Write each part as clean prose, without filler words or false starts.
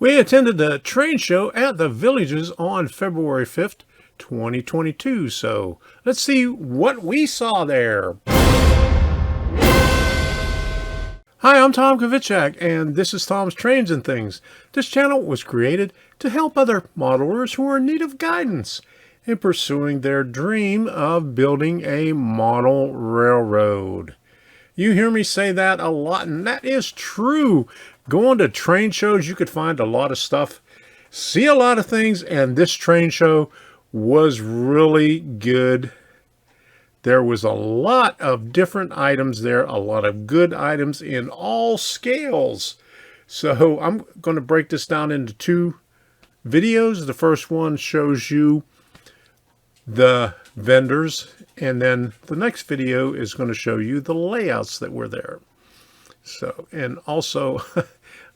We attended the train show at the Villages on February 5th, 2022. So let's see what we saw there. Hi, I'm Tom Kovichak, and this is Tom's Trains and Things. This channel was created to help other modelers who are in need of guidance in pursuing their dream of building a model railroad. You hear me say that a lot, and that is true. Going to train shows, you could find a lot of stuff, see a lot of things, and this train show was really good. There was a lot of different items there, a lot of good items in all scales. So I'm going to break this down into two videos. The first one shows you the vendors, and then the next video is going to show you the layouts that were there. So, and also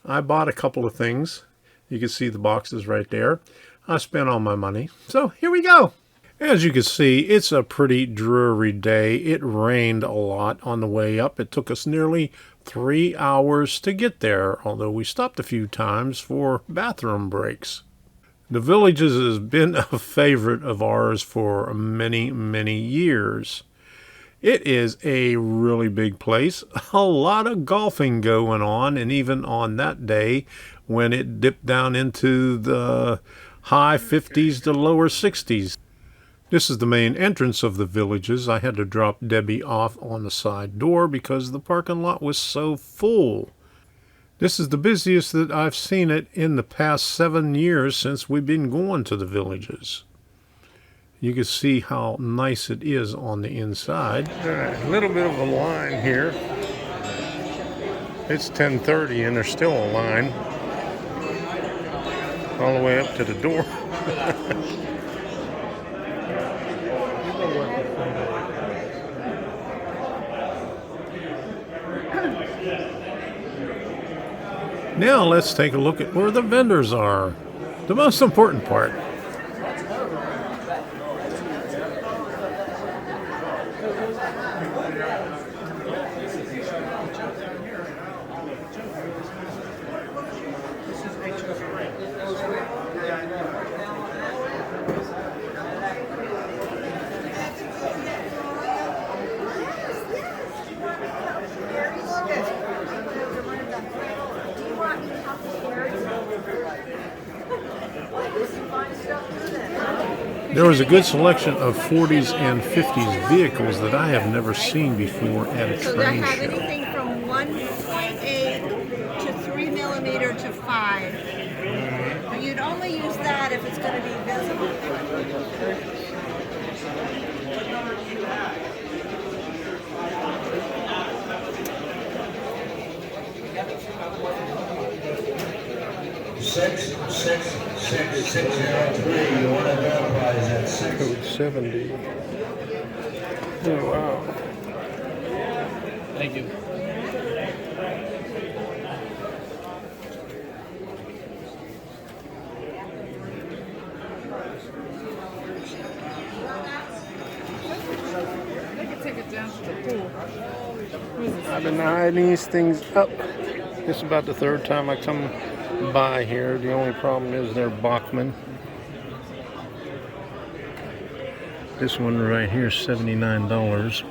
I bought a couple of things. You can see the boxes right there. I spent all my money. So here we go. As you can see, it's a pretty dreary day. It rained a lot on the way up. It took us nearly 3 hours to get there, although we stopped a few times for bathroom breaks. The Villages has been a favorite of ours for many, many years. It is a really big place, a lot of golfing going on, and even on that day when it dipped down into the high 50s to lower 60s. This is the main entrance of the Villages. I had to drop Debbie off on the side door because the parking lot was so full. This is the busiest that I've seen it in the past 7 years since we've been going to the Villages. You can see how nice it is on the inside. All right, a little bit of a line here. It's 10:30 and there's still a line all the way up to the door. Now let's take a look at where the vendors are. The most important part. There was a good selection of 40s and 50s vehicles that I have never seen before at a train show. So they have anything from 1.8 to 3 millimeter to 5. But you'd only use that if it's going to be visible. Six 603, you want to verify that 6. Code 70. Oh, wow. Thank you. They can take it down to the pool. I've been eyeing these things up. This is about the third time I come by here. The only problem is they're Bachmann. This one right here is $79.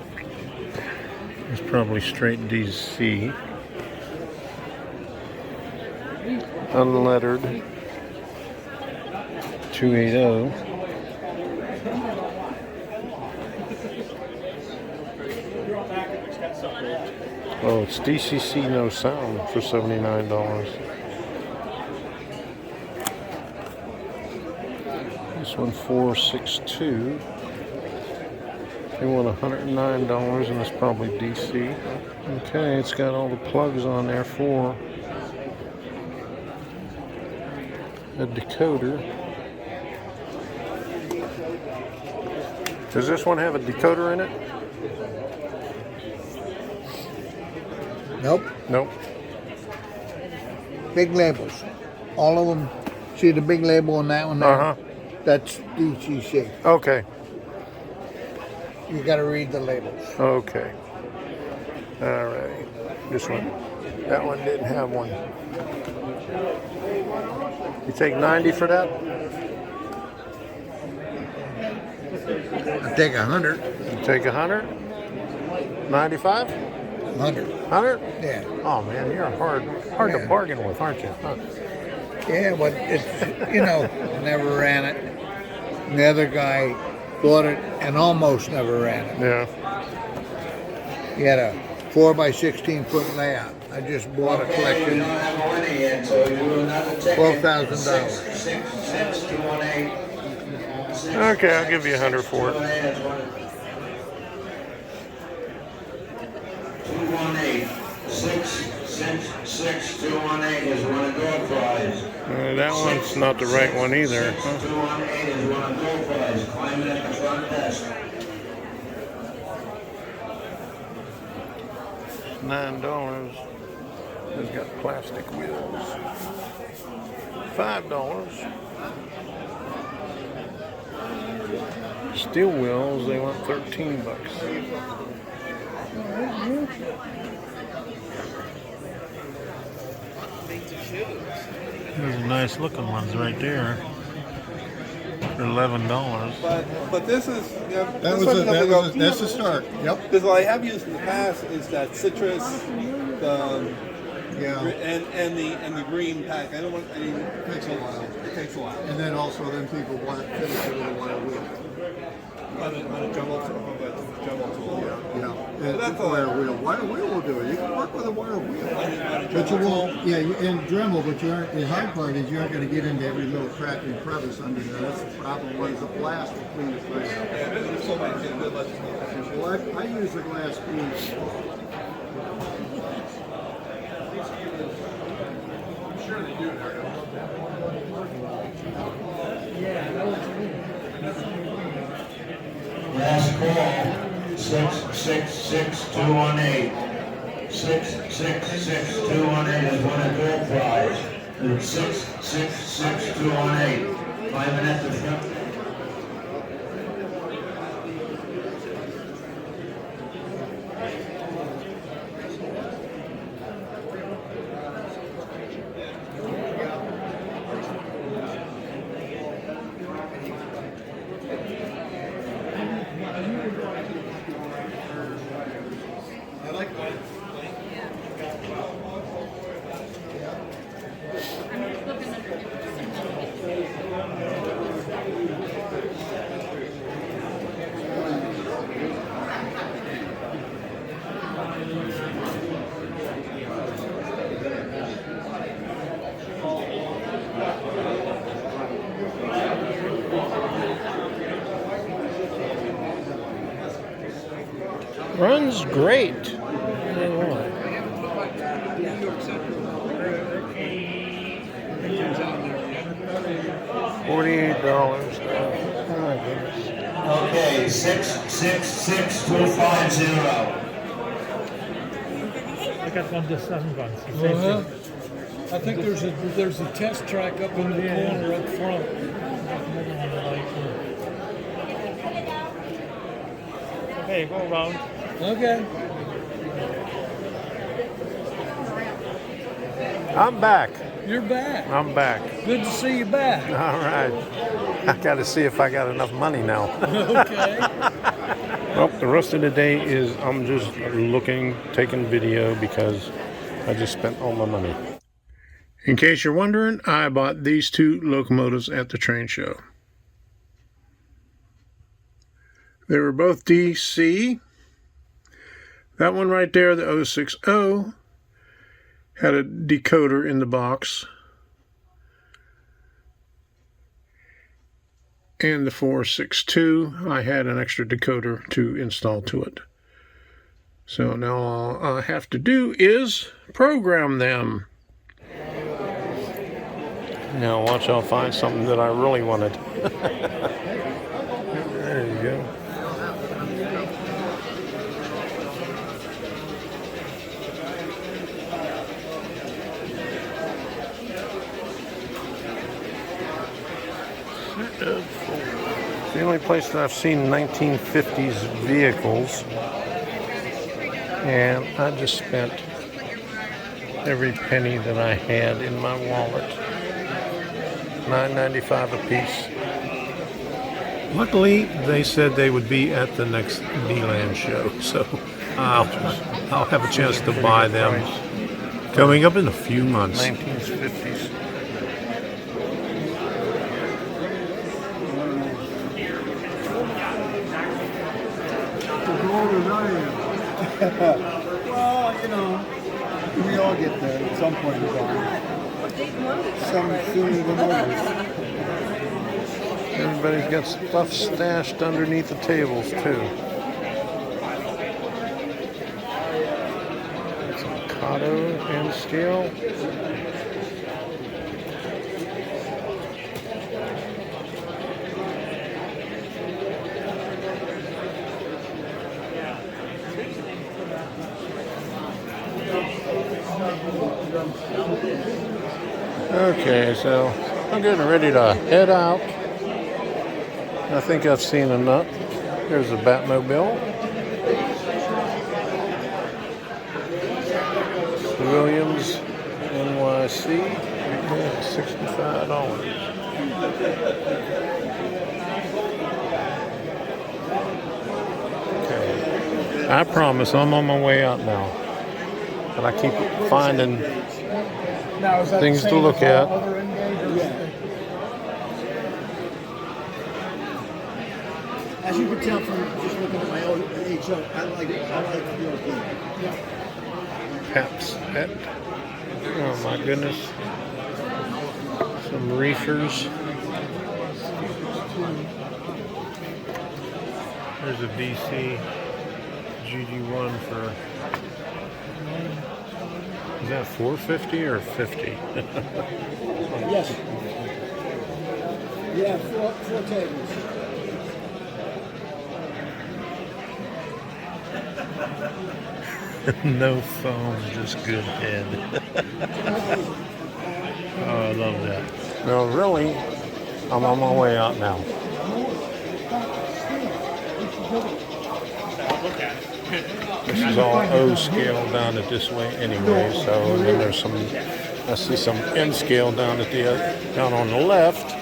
It's probably straight DC. Unlettered. 280. Oh, it's DCC no sound for $79. This one 462. They want $109 and it's probably DC. Okay, it's got all the plugs on there for a decoder. Does this one have a decoder in it? Nope. Nope. Big labels. All of them. See the big label on that one there? Uh-huh. That's DCC. Okay. You got to read the labels. Okay. All right. This one. That one didn't have one. You take 90 for that? I take 100. You take 100? 95? 100. 100? Yeah. Oh man, you're hard to Yeah. bargain with, aren't you? Huh? Yeah, but it's, never ran it. And the other guy bought it and almost never ran it. Yeah. He had a 4x16 foot layout. I just bought a collection. $12,000. 66218. Okay, I'll give you 100 for it. 218. 66218 is one of door prize. That one's not the right one either. Huh? 218 is one of door prize. Climb it at the front desk. $9. It's got plastic wheels. $5. Steel wheels, they want $13. Those are nice looking ones right there. For $11. But this is That's the start. Yep. because what I have used in the past is that citrus, the Yeah. and the green pack. I don't want any. It takes a while. It takes a while. And then also people want to finish it with a wire wheel. On a jumbo tool, jumbo tool. Yeah. But that's all. Wire wheel. Wire wheel will do it. You can work with a wire wheel. On a But you jumbo won't, tool. yeah, and Dremel, but you aren't, the hard part is you aren't gonna get into every little crack and crevice under there. That's the problem, when it's a blast will clean it right out. Yeah, there's so many good legislation. Well, I use the glass piece. Last call, 666-218. 666-218 is one of door prize. 666-218. Climb it at the front. Runs great. $48. Oh my goodness. Okay, 666-250. I got one just hasn't gone. It's the same thing. I think there's a test track up in the corner up front. Okay, go around. Okay. I'm back. You're back. I'm back. Good to see you back. All right. I got to see if I got enough money now. Okay. Well, the rest of the day is I'm just looking, taking video because I just spent all my money. In case you're wondering, I bought these two locomotives at the train show. They were both DC. That one right there, the 060, had a decoder in the box. And the 462, I had an extra decoder to install to it. So now all I have to do is program them. Now watch, I'll find something that I really wanted. There you go. It's the only place that I've seen 1950s vehicles, and I just spent every penny that I had in my wallet. $9.95 a piece. Luckily, they said they would be at the next D-Land show, so I'll have a chance to buy them coming up in a few months. 1950s. Well, you know, we all get there at some point in time. Some sooner than others. Everybody's got stuff stashed underneath the tables, too. Some Kato and scale. Okay, so I'm getting ready to head out. I think I've seen enough. There's a Batmobile. Williams NYC, $65. Okay. I promise I'm on my way out now. But I keep finding Now, is that things the to same look as all at. other N-gauge, or- As you can tell from just looking at my own HO, I like European. Paps pet. Oh my goodness. Some reefers. There's a BC GG1 for, is that 450 or 50? Yes. Yeah, four tables. No foam, just good head. Oh, I love that. No, really, I'm on my way out now. This is all O scale down at this way anyway, so and then there's some, I see some N scale down at down on the left.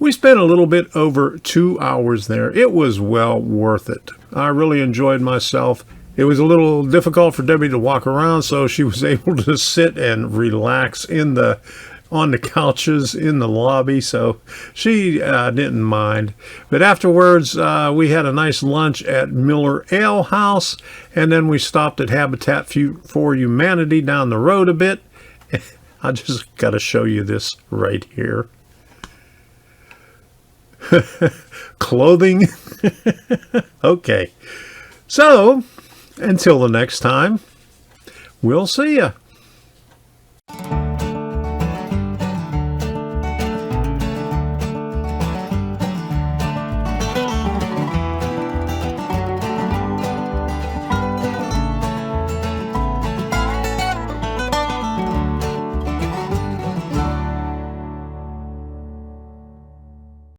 We spent a little bit over 2 hours there. It was well worth it. I really enjoyed myself. It was a little difficult for Debbie to walk around, so she was able to sit and relax on the couches in the lobby, so she didn't mind. But afterwards, we had a nice lunch at Miller Ale House, and then we stopped at Habitat for Humanity down the road a bit. I just got to show you this right here. Clothing. Okay. So, until the next time, we'll see ya.